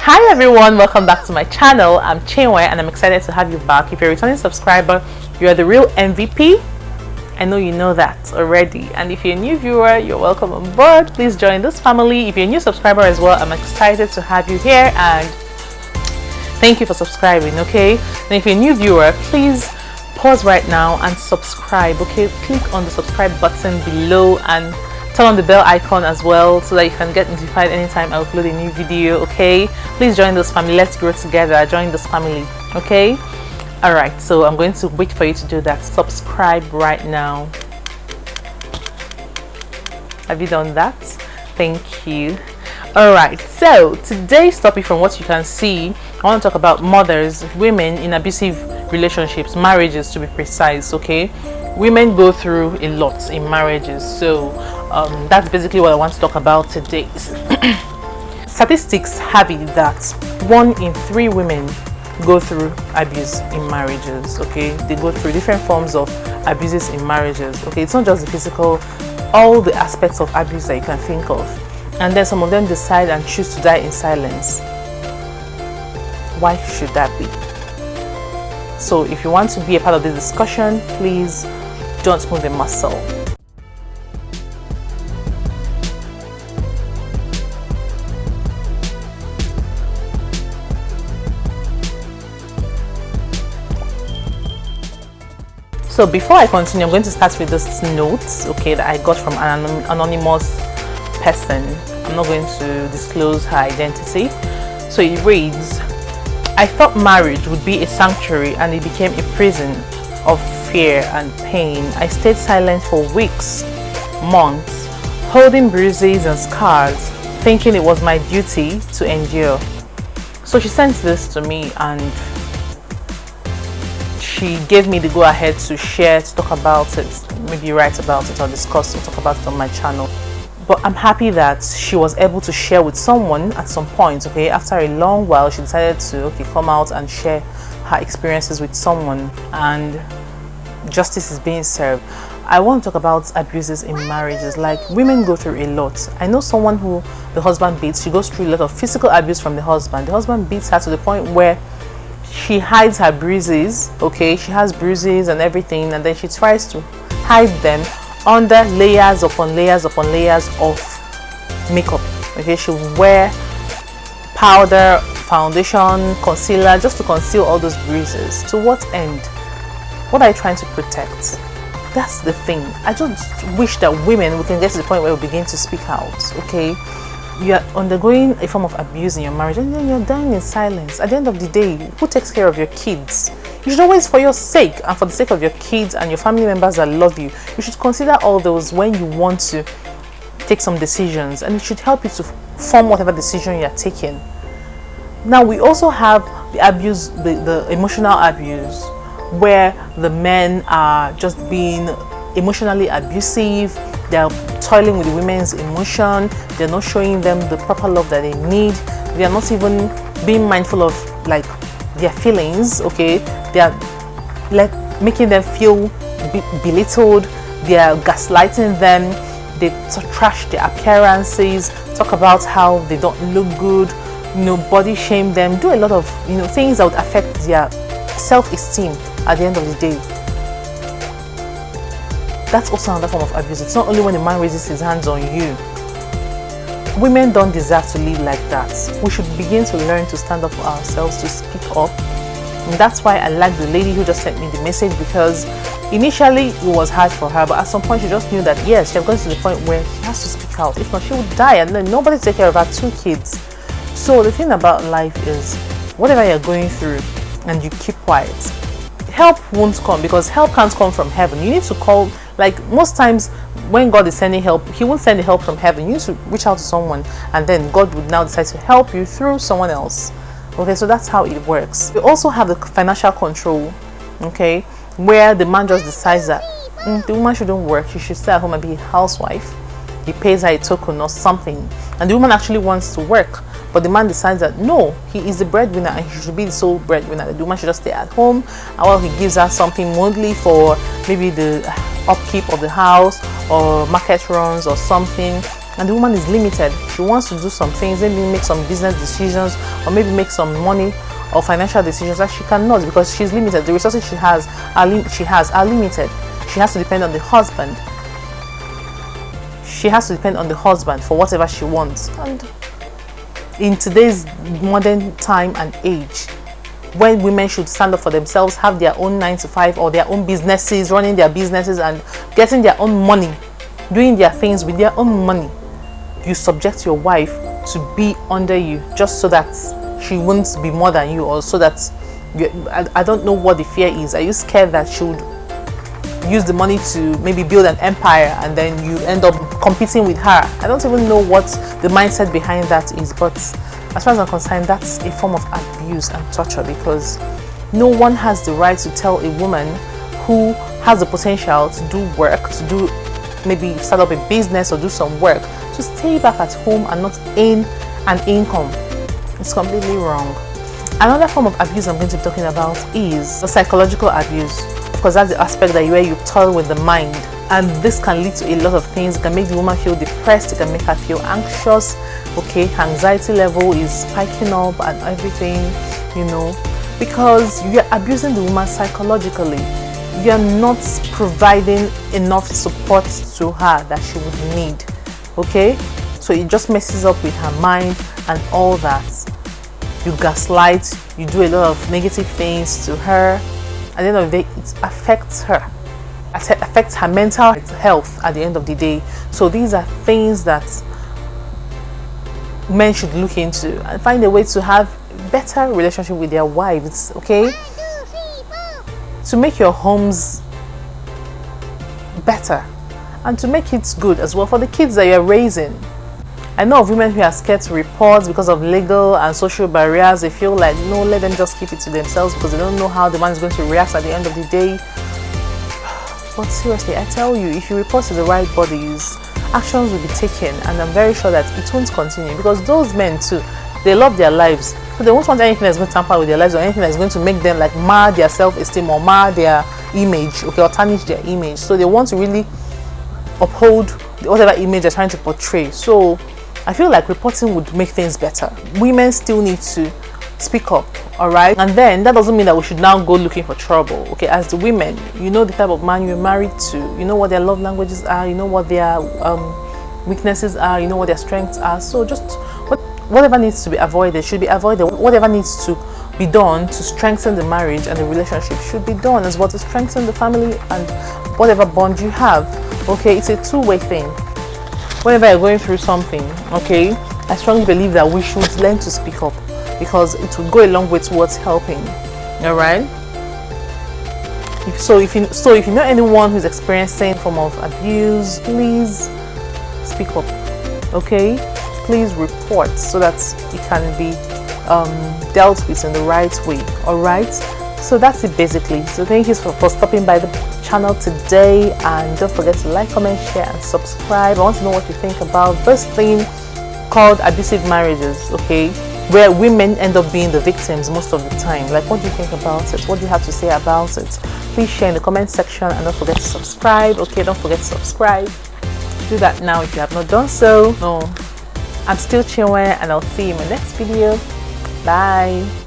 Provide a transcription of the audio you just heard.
Hi everyone, welcome back to my channel. I'm Chinwe and I'm excited to have you back. If you're a returning subscriber, you are the real MVP. I know you know that already. And if you're a new viewer, you're welcome on board. Please join this family. If you're a new subscriber as well, I'm excited to have you here and thank you for subscribing, okay? And if you're a new viewer, please pause right now and subscribe, okay? Click on the subscribe button below and turn on the bell icon as well so that you can get notified anytime I upload a new video, okay? Please join this family. Let's grow together. Join this family, okay? All right, so I'm going to wait for you to do that. Subscribe right now. Have you done that? Thank you. All right, so today's topic, from what you can see, I want to talk about mothers, women in abusive relationships, marriages to be precise, okay? Women go through a lot in marriages, so that's basically what I want to talk about today. Statistics have it that 1 in 3 women go through abuse in marriages, okay? They go through different forms of abuses in marriages, okay? It's not just the physical, all the aspects of abuse that you can think of. And then some of them decide and choose to die in silence. Why should that be? So if you want to be a part of this discussion, please don't move a muscle. So before I continue, I'm going to start with this note, okay, that I got from an anonymous person. I'm not going to disclose her identity. So it reads, I thought marriage would be a sanctuary and it became a prison of fear and pain. I stayed silent for weeks, months, holding bruises and scars, thinking it was my duty to endure. So she sent this to me and she gave me the go ahead to share, to talk about it, maybe write about it or discuss or talk about it on my channel. But I'm happy that she was able to share with someone at some point, okay? After a long while, she decided to, come out and share her experiences with someone, and justice is being served. I want to talk about abuses in marriages. Like, women go through a lot. I know someone who the husband beats. She goes through a lot of physical abuse from the husband. The husband beats her to the point where she hides her bruises, okay? She has bruises and everything, and then she tries to hide them under layers upon layers upon layers of makeup, okay? She'll wear powder, foundation, concealer just to conceal all those bruises. To what end? What are you trying to protect? That's the thing. I just wish that women, we can get to the point where we begin to speak out, okay? You are undergoing a form of abuse in your marriage and then you're dying in silence. At the end of the day, who takes care of your kids? You should always, for your sake and for the sake of your kids and your family members that love you, you should consider all those when you want to take some decisions, and it should help you to form whatever decision you're taking. Now, we also have the abuse, the emotional abuse, where the men are just being emotionally abusive. They're toiling with the women's emotion. They're not showing them the proper love that they need. They are not even being mindful of like their feelings, okay? They are like making them feel belittled. They are gaslighting them. They trash their appearances, talk about how they don't look good, body shame them, do a lot of things that would affect their self-esteem at the end of the day. That's also another form of abuse. It's not only when the man raises his hands on you. Women don't deserve to live like that. We should begin to learn to stand up for ourselves, to speak up. And that's why I like the lady who just sent me the message, because initially it was hard for her, but at some point she just knew that yes, she had gotten to the point where she has to speak out. If not, she would die and then nobody take care of her 2 kids. So the thing about life is, whatever you're going through and you keep quiet, help won't come, because help can't come from heaven. You need to call. Like most times when God is sending help, he won't send the help from heaven. You need to reach out to someone and then God would now decide to help you through someone else. Okay, so that's how it works. We also have the financial control, okay, where the man just decides that the woman shouldn't work, she should stay at home and be a housewife. He pays her a token or something, and the woman actually wants to work, but the man decides that no, he is the breadwinner and he should be the sole breadwinner. The woman should just stay at home, and while he gives her something monthly for maybe the upkeep of the house or market runs or something, and the woman is limited. She wants to do some things, maybe make some business decisions, or maybe make some money or financial decisions that she cannot, because she's limited. The resources she has are limited. She has to depend on the husband. She has to depend on the husband for whatever she wants. And in today's modern time and age, when women should stand up for themselves, have their own 9 to 5 or their own businesses, running their businesses and getting their own money, doing their things with their own money, you subject your wife to be under you just so that she won't be more than you, or so that I don't know what the fear is. Are you scared that she would use the money to maybe build an empire and then you end up competing with her? I don't even know what the mindset behind that is, but as far as I'm concerned, that's a form of abuse and torture, because no one has the right to tell a woman who has the potential to do work, to do maybe start up a business or do some work, to stay back at home and not earn an income. It's completely wrong. Another form of abuse I'm going to be talking about is the psychological abuse. Of course, that's the aspect that where you toil with the mind, and this can lead to a lot of things. It can make the woman feel depressed, it can make her feel anxious, okay, anxiety level is spiking up and everything, you know, because you're abusing the woman psychologically. You're not providing enough support to her that she would need, okay? So it just messes up with her mind and all that. You gaslight, you do a lot of negative things to her. At the end of the day, it affects her. It affects her mental health at the end of the day. So these are things that men should look into and find a way to have better relationship with their wives, okay? To make your homes better and to make it good as well for the kids that you're raising. I know of women who are scared to report because of legal and social barriers. They feel like, no, let them just keep it to themselves because they don't know how the man is going to react at the end of the day. But seriously, I tell you, if you report to the right bodies, actions will be taken, and I'm very sure that it won't continue, because those men too, they love their lives, so they won't want anything that's going to tamper with their lives or anything that's going to make them like mar their self-esteem or mar their image, okay, or tarnish their image. So they want to really uphold whatever image they're trying to portray. So I feel like reporting would make things better. Women still need to speak up, all right? And then that doesn't mean that we should now go looking for trouble, okay? As the women, you know the type of man you're married to, you know what their love languages are, you know what their weaknesses are, you know what their strengths are. So just whatever needs to be avoided should be avoided. Whatever needs to be done to strengthen the marriage and the relationship should be done as well, to strengthen the family and whatever bond you have, okay? It's a two-way thing. Whenever you're going through something, okay, I strongly believe that we should learn to speak up, because it will go a long way towards helping. All right. So if you know anyone who's experiencing a form of abuse, please speak up. Okay, please report so that it can be dealt with in the right way. All right. So that's it basically. So thank you for stopping by the channel today, and don't forget to like, comment, share and subscribe. I want to know what you think about this thing called abusive marriages, okay, where women end up being the victims most of the time. Like, what do you think about it? What do you have to say about it? Please share in the comment section, and don't forget to subscribe. Okay, don't forget to subscribe. Do that now if you have not done so. No, I'm still Chinwe, and I'll see you in my next video. Bye.